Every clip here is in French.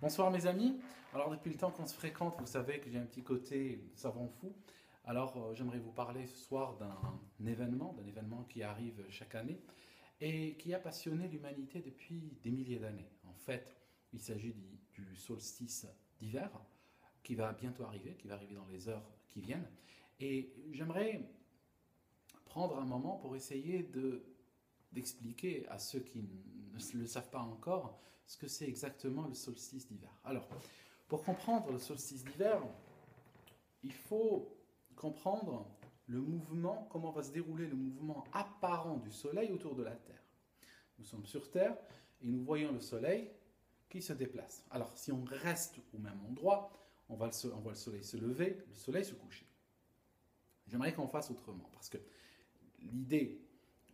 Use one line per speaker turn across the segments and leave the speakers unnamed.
Bonsoir mes amis. Alors depuis le temps qu'on se fréquente, vous savez que j'ai un petit côté savant fou. Alors j'aimerais vous parler ce soir d'un événement qui arrive chaque année et qui a passionné l'humanité depuis des milliers d'années. En fait, il s'agit du solstice d'hiver qui va bientôt arriver, qui va arriver dans les heures qui viennent. Et j'aimerais prendre un moment pour essayer d'expliquer à ceux qui ne le savent pas encore ce que c'est exactement le solstice d'hiver. Alors, pour comprendre le solstice d'hiver, il faut comprendre le mouvement, comment va se dérouler le mouvement apparent du Soleil autour de la Terre. Nous sommes sur Terre et nous voyons le Soleil qui se déplace. Alors, si on reste au même endroit, on voit le Soleil se lever, le Soleil se coucher. J'aimerais qu'on fasse autrement, parce que l'idée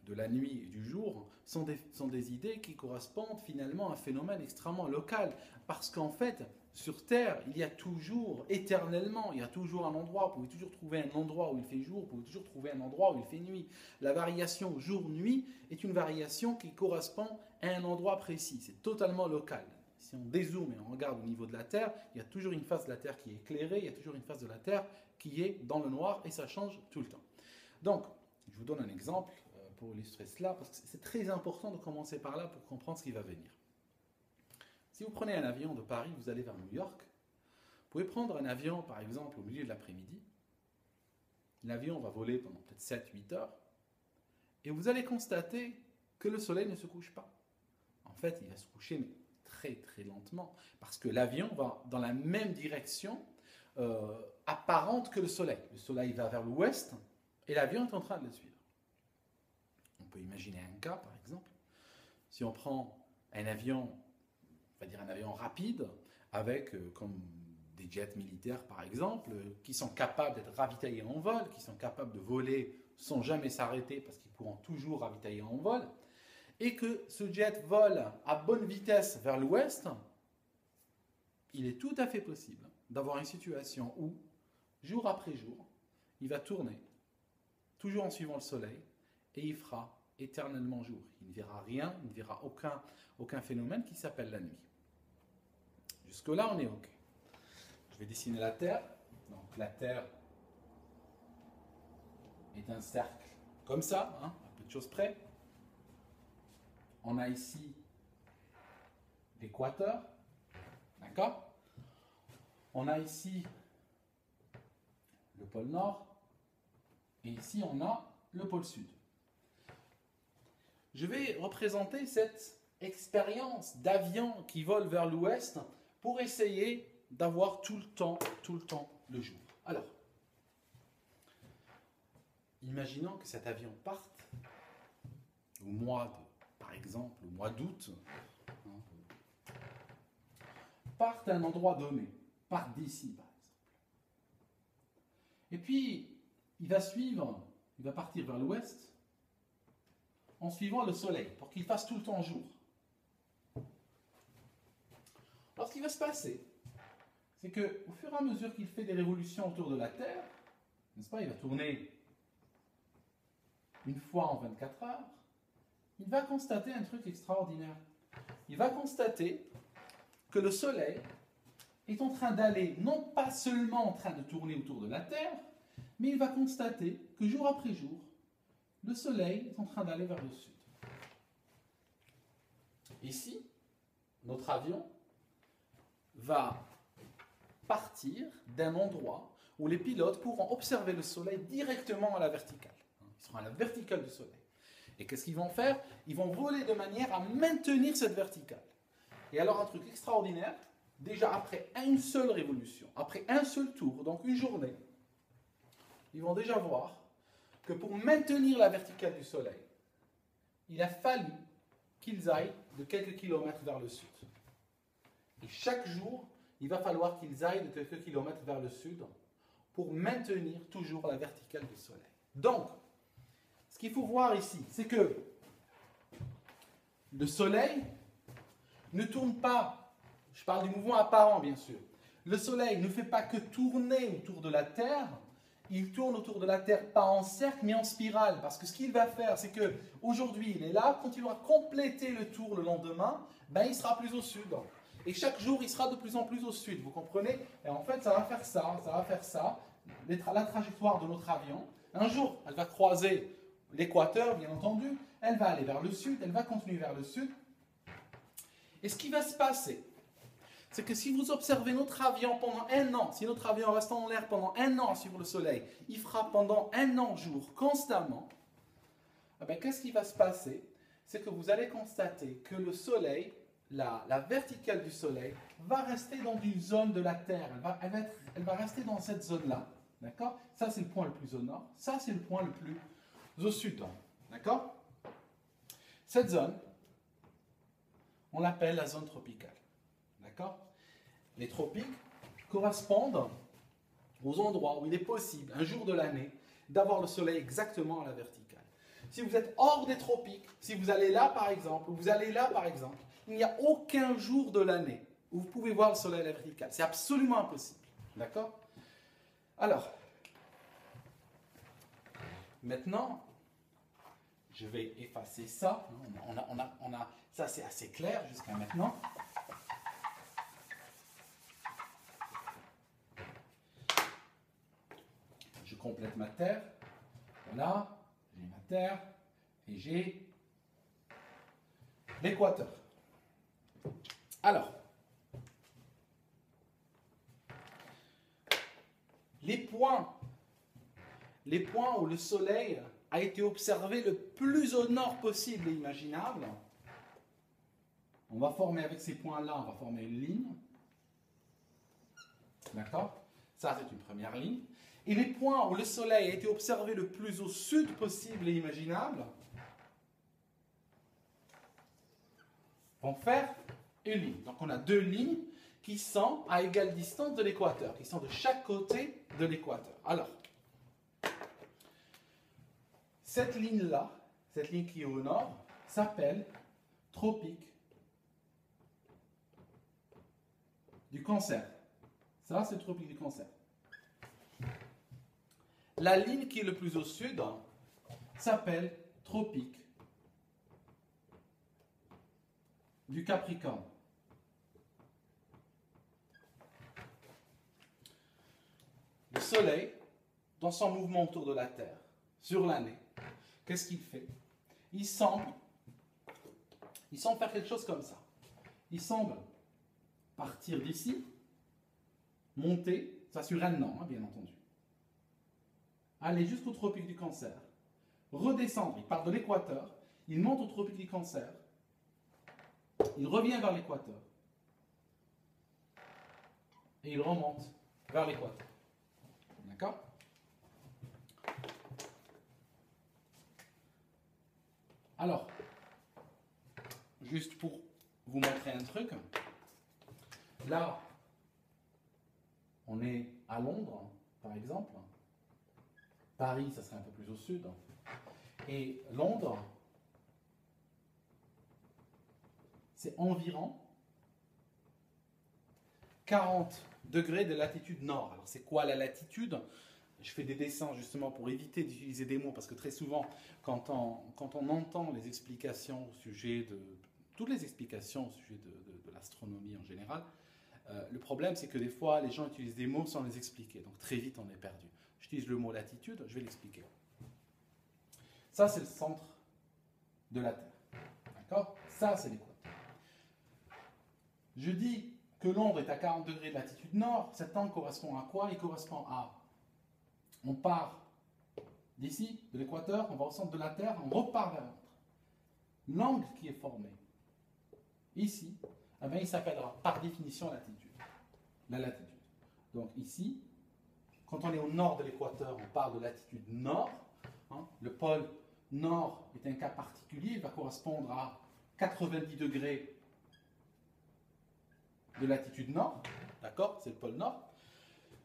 de la nuit et du jour sont des idées qui correspondent finalement à un phénomène extrêmement local. Parce qu'en fait, sur Terre, il y a toujours, éternellement, il y a toujours un endroit. Vous pouvez toujours trouver un endroit où il fait jour, vous pouvez toujours trouver un endroit où il fait nuit. La variation jour-nuit est une variation qui correspond à un endroit précis. C'est totalement local. Si on dézoome et on regarde au niveau de la Terre, il y a toujours une face de la Terre qui est éclairée, il y a toujours une face de la Terre qui est dans le noir et ça change tout le temps. Donc, je vous donne un exemple pour illustrer cela, parce que c'est très important de commencer par là pour comprendre ce qui va venir. Si vous prenez un avion de Paris, vous allez vers New York, vous pouvez prendre un avion, par exemple, au milieu de l'après-midi. L'avion va voler pendant peut-être 7-8 heures, et vous allez constater que le soleil ne se couche pas. En fait, il va se coucher, mais très très lentement, parce que l'avion va dans la même direction apparente que le soleil. Le soleil va vers l'ouest, et l'avion est en train de le suivre. On peut imaginer un cas, par exemple. Si on prend un avion, on va dire un avion rapide, avec comme des jets militaires, par exemple, qui sont capables d'être ravitaillés en vol, qui sont capables de voler sans jamais s'arrêter, parce qu'ils pourront toujours ravitailler en vol, et que ce jet vole à bonne vitesse vers l'ouest, il est tout à fait possible d'avoir une situation où, jour après jour, il va tourner, toujours en suivant le soleil, et il fera éternellement jour. Il ne verra rien, il ne verra aucun phénomène qui s'appelle la nuit. Jusque-là, on est OK. Je vais dessiner la Terre. Donc la Terre est un cercle comme ça, à peu de choses près. On a ici l'équateur, d'accord? On a ici le pôle Nord, et ici on a le pôle Sud. Je vais représenter cette expérience d'avion qui vole vers l'ouest pour essayer d'avoir tout le temps le jour. Alors, imaginons que cet avion parte au mois par exemple, au mois d'août, parte à un endroit donné, parte d'ici par exemple. Et puis, il va partir vers l'ouest, en suivant le soleil, pour qu'il fasse tout le temps jour. Alors ce qui va se passer, c'est qu'au fur et à mesure qu'il fait des révolutions autour de la Terre, n'est-ce pas, il va tourner une fois en 24 heures, il va constater un truc extraordinaire. Il va constater que le soleil est en train d'aller, non pas seulement en train de tourner autour de la Terre, mais il va constater que jour après jour, le soleil est en train d'aller vers le sud. Ici, notre avion va partir d'un endroit où les pilotes pourront observer le soleil directement à la verticale. Ils seront à la verticale du soleil. Et qu'est-ce qu'ils vont faire? Ils vont voler de manière à maintenir cette verticale. Et alors un truc extraordinaire, déjà après une seule révolution, après un seul tour, donc une journée, ils vont déjà voir que pour maintenir la verticale du soleil, il a fallu qu'ils aillent de quelques kilomètres vers le sud. Et chaque jour, il va falloir qu'ils aillent de quelques kilomètres vers le sud pour maintenir toujours la verticale du soleil. Donc, ce qu'il faut voir ici, c'est que le soleil ne tourne pas, je parle du mouvement apparent bien sûr, le soleil ne fait pas que tourner autour de la Terre, il tourne autour de la Terre, pas en cercle, mais en spirale. Parce que ce qu'il va faire, c'est qu'aujourd'hui, il est là. Quand il va compléter le tour le lendemain, ben, il sera plus au sud. Et chaque jour, il sera de plus en plus au sud, vous comprenez? Et en fait, ça va faire ça, la trajectoire de notre avion. Un jour, elle va croiser l'équateur, bien entendu, elle va aller vers le sud, elle va continuer vers le sud. Et ce qui va se passer, c'est que si vous observez notre avion pendant un an, si notre avion reste en l'air pendant un an sur le soleil, il fera pendant un an jour constamment, eh bien, qu'est-ce qui va se passer? C'est que vous allez constater que le soleil, la verticale du soleil, va rester dans une zone de la Terre. Elle va rester dans cette zone-là. D'accord? Ça, c'est le point le plus au nord. Ça, c'est le point le plus au sud. D'accord? Cette zone, on l'appelle la zone tropicale. D'accord? Les tropiques correspondent aux endroits où il est possible, un jour de l'année, d'avoir le soleil exactement à la verticale. Si vous êtes hors des tropiques, si vous allez là par exemple, ou vous allez là par exemple, il n'y a aucun jour de l'année où vous pouvez voir le soleil à la verticale. C'est absolument impossible. D'accord? Alors, maintenant, je vais effacer ça. Ça c'est assez clair jusqu'à maintenant. Je complète ma terre. Voilà, j'ai ma terre et j'ai l'équateur. Alors, les points où le soleil a été observé le plus au nord possible et imaginable, on va former avec ces points-là, on va former une ligne. D'accord? Ça, c'est une première ligne. Et les points où le soleil a été observé le plus au sud possible et imaginable vont faire une ligne. Donc, on a deux lignes qui sont à égale distance de l'équateur, qui sont de chaque côté de l'équateur. Alors, cette ligne-là, cette ligne qui est au nord, s'appelle tropique du Cancer. Ça, c'est le tropique du Cancer. La ligne qui est le plus au sud s'appelle tropique du Capricorne. Le Soleil, dans son mouvement autour de la Terre, sur l'année, qu'est-ce qu'il fait? Il semble faire quelque chose comme ça. Il semble partir d'ici, monter, ça sur un an, bien entendu, aller jusqu'au tropique du Cancer, redescendre, il part de l'équateur, il monte au tropique du Cancer, il revient vers l'équateur, et il remonte vers l'équateur. D'accord? Alors, juste pour vous montrer un truc, là, on est à Londres, par exemple. Paris, ça serait un peu plus au sud. Et Londres, c'est environ 40 degrés de latitude nord. Alors, c'est quoi la latitude? Je fais des dessins justement pour éviter d'utiliser des mots, parce que très souvent, quand on entend les explications au sujet de... toutes les explications au sujet de l'astronomie en général, le problème, c'est que des fois, les gens utilisent des mots sans les expliquer. Donc, très vite, on est perdu. J'utilise le mot latitude, je vais l'expliquer. Ça, c'est le centre de la Terre. D'accord? Ça, c'est l'équateur. Je dis que Londres est à 40 degrés de latitude nord. Cet angle correspond à quoi? Il correspond à... On part d'ici, de l'équateur, on va au centre de la Terre, on repart vers l'autre. L'angle qui est formé ici, eh bien, il s'appellera par définition latitude. La latitude. Donc ici, quand on est au nord de l'équateur, on parle de latitude nord. Hein. Le pôle nord est un cas particulier, il va correspondre à 90 degrés de latitude nord. D'accord? C'est le pôle nord.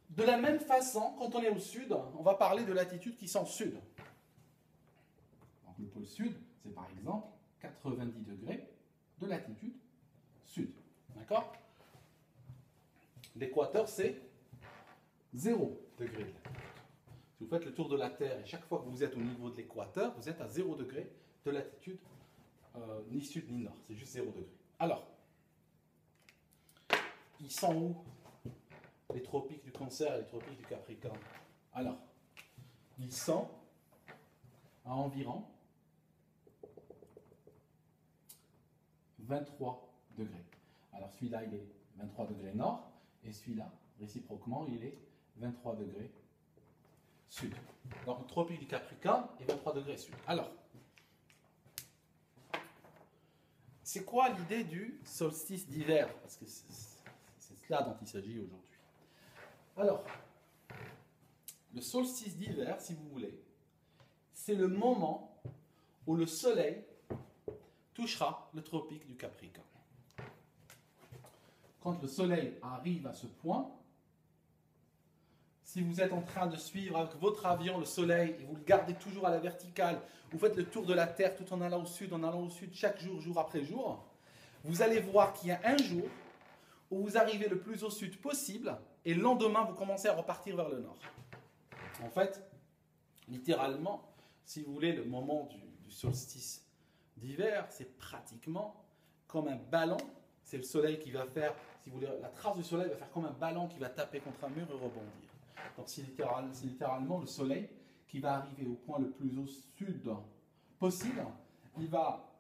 De la même façon, quand on est au sud, on va parler de latitudes qui sont sud. Donc, le pôle sud, c'est par exemple 90 degrés de latitude sud. D'accord? L'équateur, c'est 0 degré de latitude. Si vous faites le tour de la Terre et chaque fois que vous êtes au niveau de l'équateur, vous êtes à 0 degré de latitude, ni sud ni nord. C'est juste 0 degré. Alors, ils sont où? Les tropiques du Cancer et les tropiques du Capricorne. Alors, ils sont à environ 23 degrés. Alors celui-là, il est 23 degrés nord, et celui-là, réciproquement, il est 23 degrés sud. Donc le tropique du Capricorne est 23 degrés sud. Alors, c'est quoi l'idée du solstice d'hiver? Parce que c'est cela dont il s'agit aujourd'hui. Alors, le solstice d'hiver, si vous voulez, c'est le moment où le soleil touchera le tropique du Capricorne. Quand le soleil arrive à ce point, si vous êtes en train de suivre avec votre avion le soleil et vous le gardez toujours à la verticale, vous faites le tour de la Terre tout en allant au sud, chaque jour, jour après jour, vous allez voir qu'il y a un jour où vous arrivez le plus au sud possible et le lendemain, vous commencez à repartir vers le nord. En fait, littéralement, si vous voulez, le moment du solstice d'hiver, c'est pratiquement comme un ballon. C'est le soleil qui va faire, si vous voulez, la trace du soleil va faire comme un ballon qui va taper contre un mur et rebondir. Donc c'est littéralement le soleil qui va arriver au point le plus au sud possible. Il va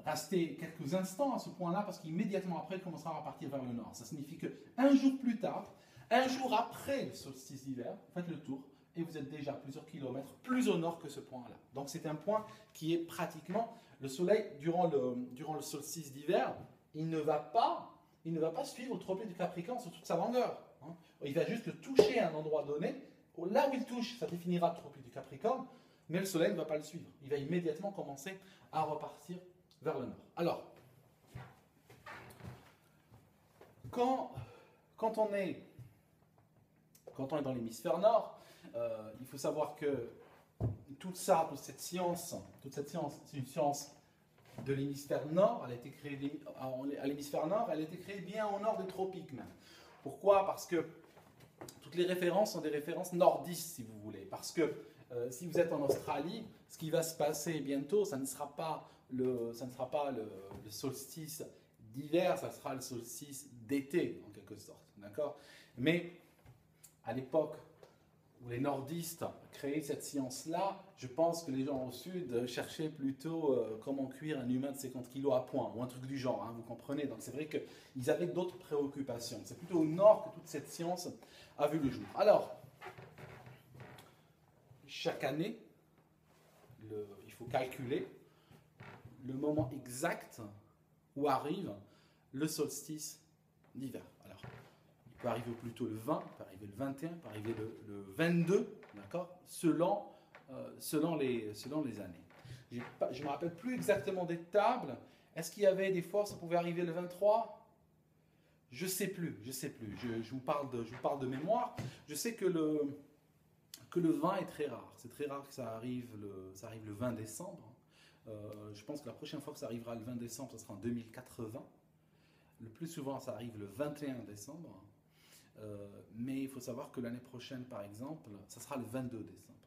rester quelques instants à ce point-là parce qu'immédiatement après, il commencera à repartir vers le nord. Ça signifie qu'un jour plus tard, un jour après le solstice d'hiver, vous faites le tour et vous êtes déjà plusieurs kilomètres plus au nord que ce point-là. Donc c'est un point qui est pratiquement le soleil durant le solstice d'hiver. Il ne va pas suivre le tropique du Capricorne sur toute sa longueur. Il va juste le toucher à un endroit donné. Là où il touche, ça définira le tropique du Capricorne, mais le soleil ne va pas le suivre. Il va immédiatement commencer à repartir vers le nord. Alors, quand on est dans l'hémisphère nord, il faut savoir que toute cette science, c'est une science de l'hémisphère nord. Elle a été créée à l'hémisphère nord, elle a été créée bien au nord des tropiques même. Pourquoi? Parce que toutes les références sont des références nordistes, si vous voulez. Parce que si vous êtes en Australie, ce qui va se passer bientôt, ça ne sera pas le solstice d'hiver, ça sera le solstice d'été, en quelque sorte. D'accord? Mais à l'époque où les nordistes créaient cette science-là, je pense que les gens au sud cherchaient plutôt comment cuire un humain de 50 kilos à point, ou un truc du genre, hein, vous comprenez. Donc c'est vrai qu'ils avaient d'autres préoccupations. C'est plutôt au nord que toute cette science a vu le jour. Alors, chaque année, il faut calculer le moment exact où arrive le solstice d'hiver. Alors, il peut arriver plutôt le 20, il peut arriver le 21, il peut arriver le 22, d'accord, selon les années. Je ne me rappelle plus exactement des tables. Est-ce qu'il y avait des fois, ça pouvait arriver le 23 ? Je ne sais plus. Je vous parle de mémoire. Je sais que le 20 est très rare. C'est très rare que ça arrive le 20 décembre. Je pense que la prochaine fois que ça arrivera le 20 décembre, ce sera en 2080. Le plus souvent, ça arrive le 21 décembre. Mais il faut savoir que l'année prochaine, par exemple, ça sera le 22 décembre.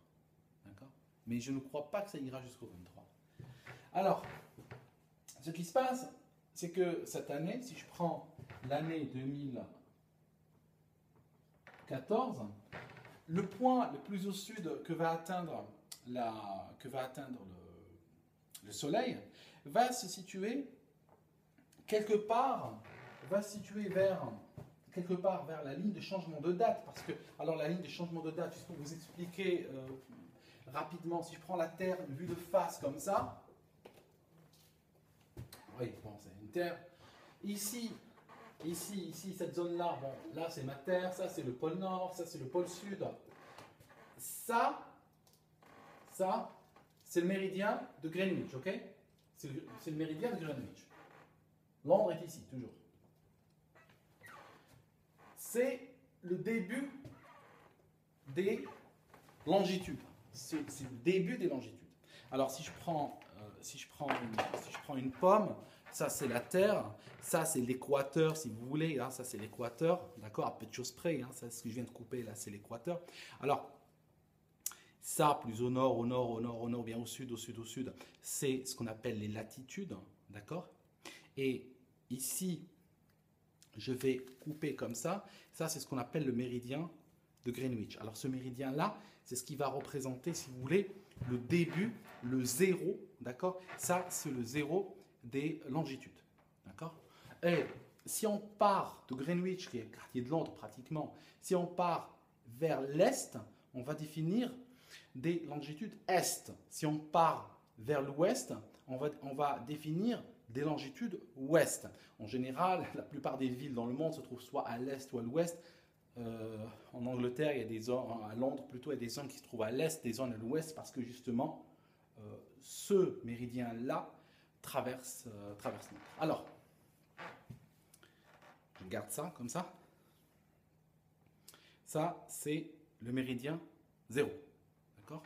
D'accord ? Mais je ne crois pas que ça ira jusqu'au 23. Alors, ce qui se passe, c'est que cette année, si je prends l'année 2014, le point le plus au sud que va atteindre le Soleil va se situer quelque part vers la ligne de changement de date. Parce que, alors la ligne de changement de date, juste pour vous expliquer rapidement, si je prends la Terre vue de face comme ça, oui, bon, c'est une Terre. Ici, cette zone-là, bon, là c'est ma Terre, ça c'est le pôle Nord, ça c'est le pôle Sud. Ça, c'est le méridien de Greenwich, ok? C'est le méridien de Greenwich. Londres est ici, toujours. C'est le début des longitudes. C'est le début des longitudes. Alors, si je prends une pomme, ça c'est la Terre, ça c'est l'équateur, si vous voulez, hein, ça c'est l'équateur, d'accord, à peu de choses près, hein, ça, ce que je viens de couper là, c'est l'équateur. Alors, ça, plus au nord, bien au sud, c'est ce qu'on appelle les latitudes, d'accord. Et ici, je vais couper comme ça. Ça, c'est ce qu'on appelle le méridien de Greenwich. Alors, ce méridien-là, c'est ce qui va représenter, si vous voulez, le début, le zéro, d'accord? Ça, c'est le zéro des longitudes, d'accord? Et si on part de Greenwich, qui est le quartier de Londres pratiquement, si on part vers l'est, on va définir des longitudes est. Si on part vers l'ouest, on va définir des longitudes ouest. En général, la plupart des villes dans le monde se trouvent soit à l'est ou à l'ouest. En Angleterre, il y a des zones, à Londres plutôt, il y a des zones qui se trouvent à l'est, des zones à l'ouest, parce que justement, ce méridien-là traverse Londres. Alors, je garde ça comme ça. Ça, c'est le méridien 0. D'accord?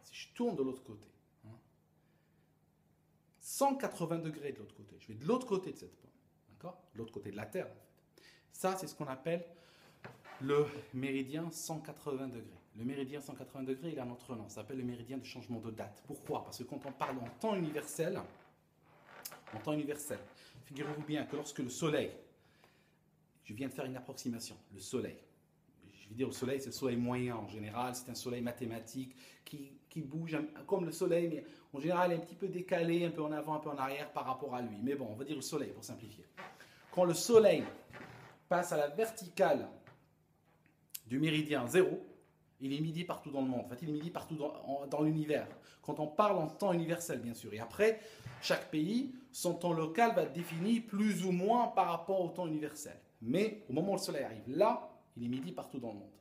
Si je tourne de l'autre côté, 180 degrés de l'autre côté, je vais de l'autre côté de cette pointe, d'accord? De l'autre côté de la Terre, en fait. Ça, c'est ce qu'on appelle le méridien 180 degrés. Le méridien 180 degrés, il a un autre nom, ça s'appelle le méridien de changement de date. Pourquoi? Parce que quand on parle en temps universel, figurez-vous bien que lorsque le Soleil, je viens de faire une approximation, le Soleil, je vais dire le Soleil, c'est le Soleil moyen en général, c'est un Soleil mathématique qui bouge comme le Soleil, mais en général, il est un petit peu décalé, un peu en avant, un peu en arrière par rapport à lui. Mais bon, on va dire le Soleil pour simplifier. Quand le Soleil passe à la verticale du méridien 0, il est midi partout dans le monde. En fait, il est midi partout dans l'univers. Quand on parle en temps universel, bien sûr. Et après, chaque pays, son temps local va être défini plus ou moins par rapport au temps universel. Mais au moment où le Soleil arrive là, il est midi partout dans le monde.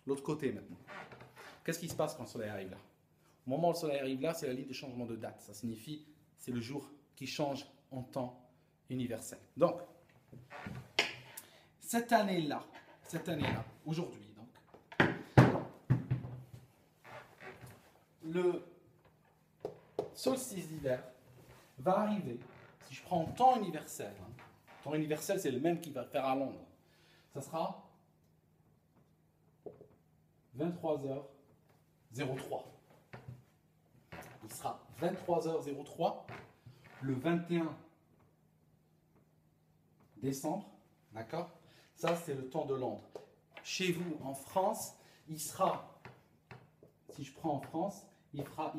L'autre côté maintenant. Qu'est-ce qui se passe quand le Soleil arrive là? Au moment où le Soleil arrive là, c'est la ligne de changement de date. Ça signifie c'est le jour qui change en temps universel. Donc, cette année-là, aujourd'hui, donc, le solstice d'hiver va arriver, si je prends en temps universel, temps universel c'est le même qu'il va faire à Londres, ça sera 23h03. Il sera 23h03 le 21 décembre, d'accord? Ça, c'est le temps de Londres. Chez vous, en France, il sera, si je prends en France, il sera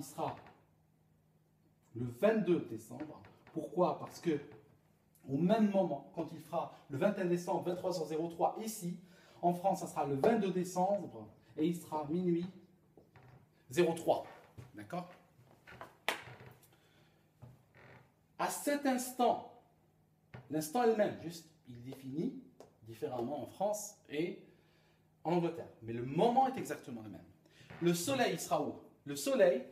le 22 décembre. Pourquoi? Parce que au même moment, quand il fera le 21 décembre, 23h03 ici, en France, ça sera le 22 décembre et il sera minuit 03. D'accord? À cet instant, l'instant est le même, juste il définit différemment en France et en Angleterre. Mais le moment est exactement le même. Le soleil sera où? Le soleil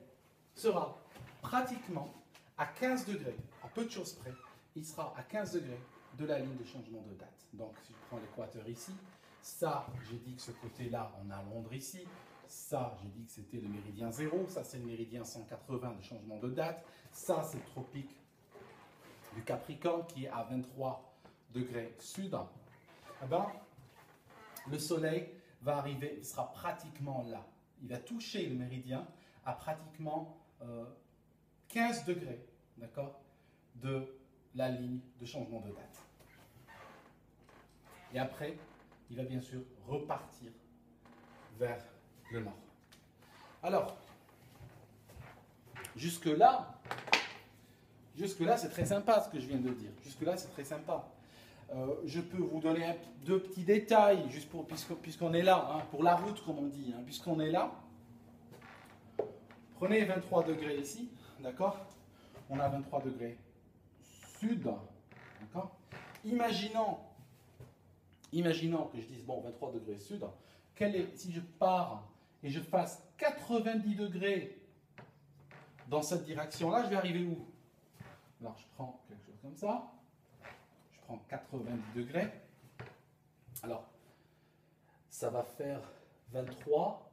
sera pratiquement à 15 degrés, à peu de choses près, il sera à 15 degrés de la ligne de changement de date. Donc, si je prends l'équateur ici, ça, j'ai dit que ce côté-là, on a Londres ici. Ça, j'ai dit que c'était le méridien 0. Ça, c'est le méridien 180 de changement de date. Ça, c'est le tropique du Capricorne qui est à 23 degrés sud. Eh ben, le soleil va arriver, il sera pratiquement là. Il va toucher le méridien à pratiquement 15 degrés, d'accord, de la ligne de changement de date. Et après, il va bien sûr repartir vers le nord. Alors, jusque-là, c'est très sympa ce que je viens de dire. Jusque-là, c'est très sympa. Je peux vous donner deux petits détails, juste puisqu'on est là, hein, pour la route, comme on dit, hein, puisqu'on est là. Prenez 23 degrés ici, d'accord? On a 23 degrés sud, d'accord? Imaginons que je dise, bon, 23 degrés sud, si je pars et je fasse 90 degrés dans cette direction-là, je vais arriver où? Alors, je prends quelque chose comme ça. Je prends 90 degrés. Alors, ça va faire 23.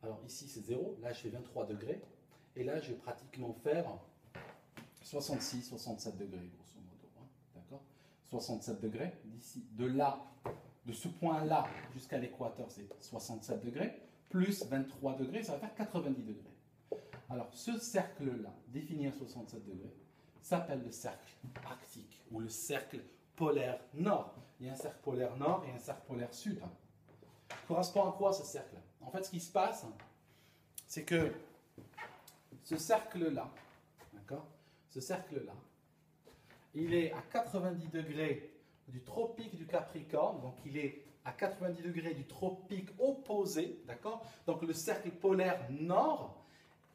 Alors, ici, c'est 0. Là, je fais 23 degrés. Et là, je vais pratiquement faire 66, 67 degrés, grosso modo. Hein, d'accord? 67 degrés. D'ici, de ce point-là jusqu'à l'équateur, c'est 67 degrés. Plus 23 degrés, ça va faire 90 degrés. Alors, ce cercle-là, défini à 67 degrés, s'appelle le cercle arctique ou le cercle polaire nord. Il y a un cercle polaire nord et un cercle polaire sud. Correspond à quoi ce cercle? En fait, ce qui se passe, c'est que ce cercle-là, d'accord? Ce cercle-là, il est à 90 degrés du tropique du Capricorne, donc il est à 90 degrés du tropique opposé, d'accord? Donc le cercle polaire nord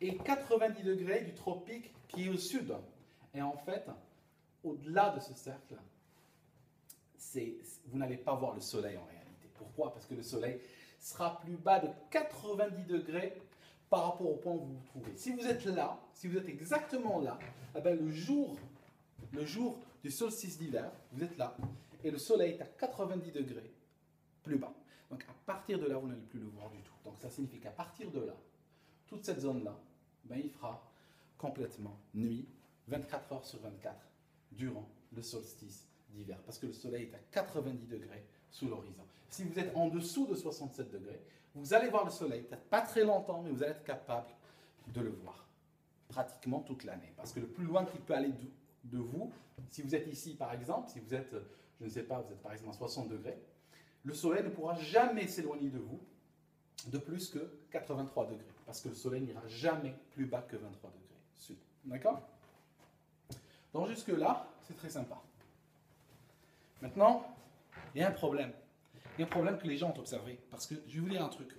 et 90 degrés du tropique qui est au sud. Et en fait, au-delà de ce cercle, vous n'allez pas voir le soleil en réalité. Pourquoi? Parce que le soleil sera plus bas de 90 degrés par rapport au point où vous vous trouvez. Si vous êtes là, si vous êtes exactement là, eh bien le jour du solstice d'hiver, vous êtes là, et le soleil est à 90 degrés plus bas. Donc à partir de là, vous n'allez plus le voir du tout. Donc ça signifie qu'à partir de là, toute cette zone-là, ben, il fera complètement nuit, 24 heures sur 24, durant le solstice d'hiver. Parce que le soleil est à 90 degrés sous l'horizon. Si vous êtes en dessous de 67 degrés, vous allez voir le soleil, peut-être pas très longtemps, mais vous allez être capable de le voir pratiquement toute l'année. Parce que le plus loin qu'il peut aller de vous, si vous êtes ici par exemple, si vous êtes, je ne sais pas, vous êtes par exemple à 60 degrés, le soleil ne pourra jamais s'éloigner de vous de plus que 83 degrés. Parce que le soleil n'ira jamais plus bas que 23 degrés sud. D'accord? Donc jusque-là, c'est très sympa. Maintenant, il y a un problème. Il y a un problème que les gens ont observé. Parce que je vais vous dire un truc.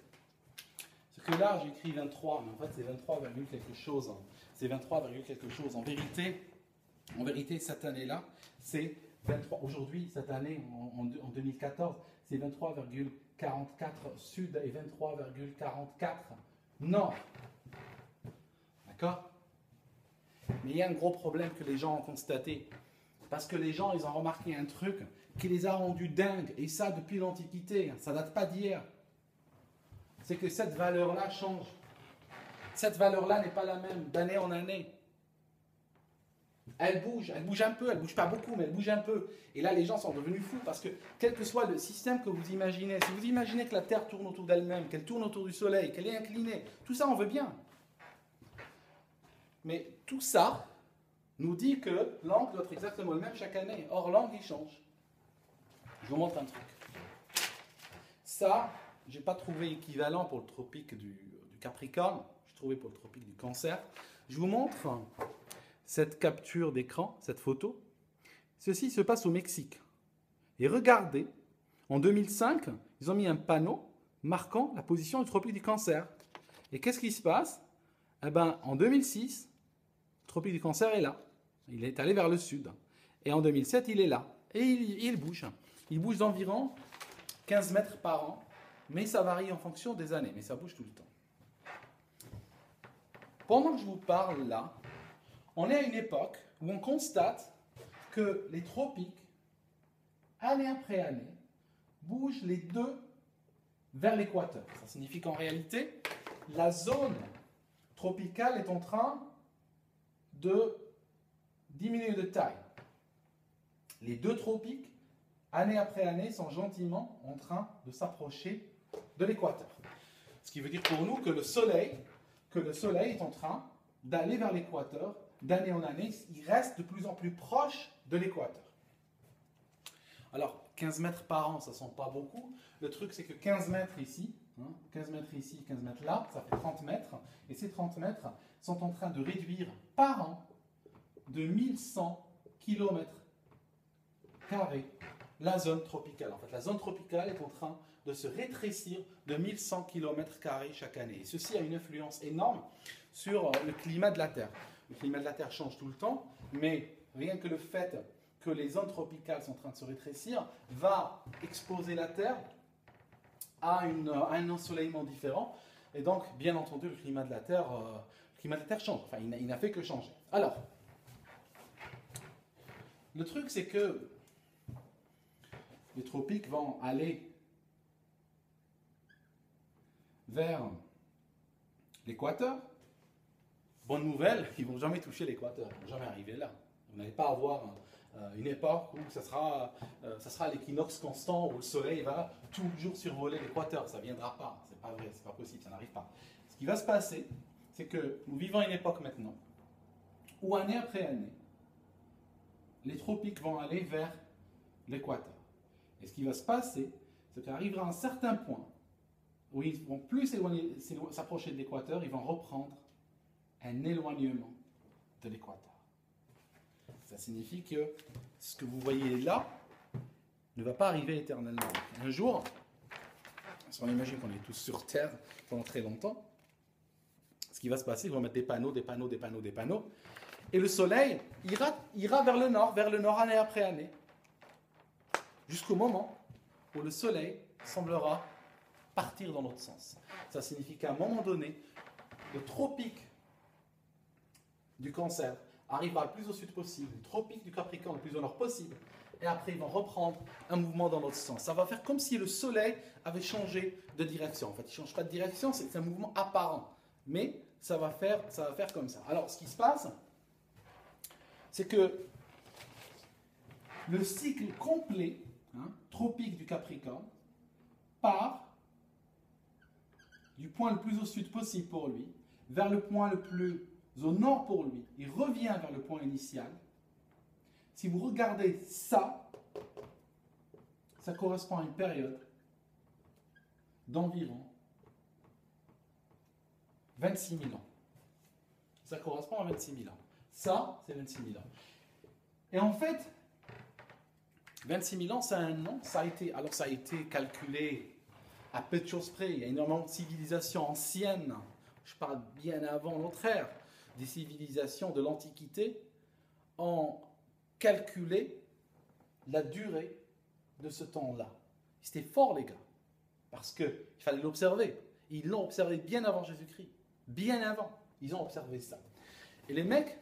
C'est que là, j'ai écrit 23, mais en fait, c'est 23, quelque chose. C'est 23, quelque chose. En vérité, cette année-là, c'est 23. Aujourd'hui, cette année, en 2014, c'est 23,44 sud et 23,44 nord. D'accord? Mais il y a un gros problème que les gens ont constaté. Parce que les gens, ils ont remarqué un truc qui les a rendus dingues. Et ça, depuis l'Antiquité. Ça ne date pas d'hier. C'est que cette valeur-là change. Cette valeur-là n'est pas la même d'année en année. Elle bouge un peu, elle ne bouge pas beaucoup, mais elle bouge un peu. Et là, les gens sont devenus fous parce que, quel que soit le système que vous imaginez, si vous imaginez que la Terre tourne autour d'elle-même, qu'elle tourne autour du Soleil, qu'elle est inclinée, tout ça, on veut bien. Mais tout ça nous dit que l'angle doit être exactement le même chaque année. Or, l'angle, il change. Je vous montre un truc. Ça, je n'ai pas trouvé équivalent pour le tropique du Capricorne. J'ai trouvé pour le tropique du Cancer. Je vous montre cette capture d'écran, cette photo. Ceci se passe au Mexique. Et regardez, en 2005, ils ont mis un panneau marquant la position du tropique du Cancer. Et qu'est-ce qui se passe? Eh ben, en 2006, le tropique du Cancer est là. Il est allé vers le sud. Et en 2007, il est là. Et il bouge. Il bouge d'environ 15 mètres par an. Mais ça varie en fonction des années. Mais ça bouge tout le temps. Pendant que je vous parle là, on est à une époque où on constate que les tropiques, année après année, bougent les deux vers l'équateur. Ça signifie qu'en réalité, la zone tropicale est en train de diminuer de taille. Les deux tropiques, année après année, sont gentiment en train de s'approcher de l'équateur. Ce qui veut dire pour nous que le soleil est en train d'aller vers l'équateur. D'année en année, il reste de plus en plus proche de l'équateur. Alors, 15 mètres par an, ça ne sent pas beaucoup. Le truc, c'est que 15 mètres ici, 15 mètres ici, 15 mètres là, ça fait 30 mètres. Et ces 30 mètres sont en train de réduire par an de 1100 km² la zone tropicale. En fait, la zone tropicale est en train de se rétrécir de 1100 km² chaque année. Et ceci a une influence énorme sur le climat de la Terre. Le climat de la Terre change tout le temps, mais rien que le fait que les zones tropicales sont en train de se rétrécir va exposer la Terre à un ensoleillement différent. Et donc, bien entendu, le climat de la Terre change. Enfin, il n'a fait que changer. Alors, le truc, c'est que les tropiques vont aller vers l'équateur. Bonne nouvelle, ils ne vont jamais toucher l'équateur, ils ne vont jamais arriver là. Vous n'allez pas avoir une époque où ça sera l'équinoxe constant, où le soleil va toujours survoler l'équateur. Ça ne viendra pas, c'est pas vrai, c'est pas possible, ça n'arrive pas. Ce qui va se passer, c'est que nous vivons une époque maintenant où année après année, les tropiques vont aller vers l'équateur. Et ce qui va se passer, c'est qu'arrivera un certain point où ils vont plus s'approcher de l'équateur, ils vont reprendre un éloignement de l'équateur. Ça signifie que ce que vous voyez là ne va pas arriver éternellement. Un jour, si on imagine qu'on est tous sur Terre pendant très longtemps, ce qui va se passer, ils vont mettre des panneaux, des panneaux, des panneaux, des panneaux, et le soleil ira vers le nord année après année, jusqu'au moment où le soleil semblera partir dans l'autre sens. Ça signifie qu'à un moment donné, le tropique du Cancer arrivera le plus au sud possible, le tropique du Capricorne le plus au nord possible, et après ils vont reprendre un mouvement dans l'autre sens. Ça va faire comme si le soleil avait changé de direction. En fait, il ne change pas de direction, c'est un mouvement apparent, mais ça va faire comme ça. Alors, ce qui se passe, c'est que le cycle complet, tropique du Capricorne, part du point le plus au sud possible pour lui, vers le point le plus au nord pour lui. Il revient vers le point initial. Si vous regardez ça, ça correspond à une période d'environ 26 000 ans. Ça correspond à 26 000 ans. Ça, c'est 26 000 ans. Et en fait, 26 000 ans, c'est un nom. Ça a été calculé à peu de choses près. Il y a énormément de civilisations anciennes. Je parle bien avant notre ère. Des civilisations de l'Antiquité ont calculé la durée de ce temps-là. C'était fort, les gars, parce qu'il fallait l'observer. Ils l'ont observé bien avant Jésus-Christ. Bien avant. Ils ont observé ça. Et les mecs,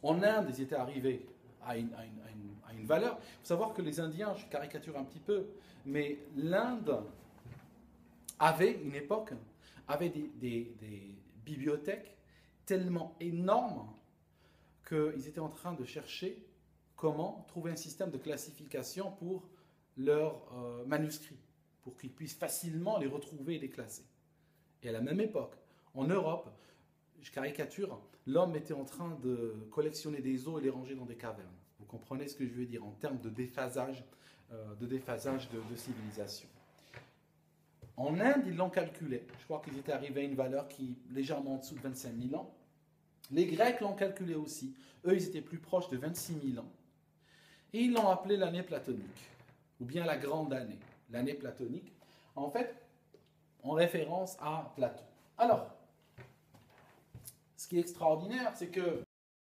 en Inde, ils étaient arrivés à une valeur. Il faut savoir que les Indiens, je caricature un petit peu, mais l'Inde avait, une époque, avait des bibliothèques tellement énormes qu'ils étaient en train de chercher comment trouver un système de classification pour leurs manuscrits, pour qu'ils puissent facilement les retrouver et les classer. Et à la même époque, en Europe, je caricature, l'homme était en train de collectionner des os et les ranger dans des cavernes. Vous comprenez ce que je veux dire en termes de déphasage, de civilisation. En Inde, ils l'ont calculé. Je crois qu'ils étaient arrivés à une valeur qui est légèrement en dessous de 25 000 ans. Les Grecs l'ont calculé aussi. Eux, ils étaient plus proches de 26 000 ans. Et ils l'ont appelé l'année platonique, ou bien la grande année. L'année platonique, en fait, en référence à Platon. Alors, ce qui est extraordinaire, c'est que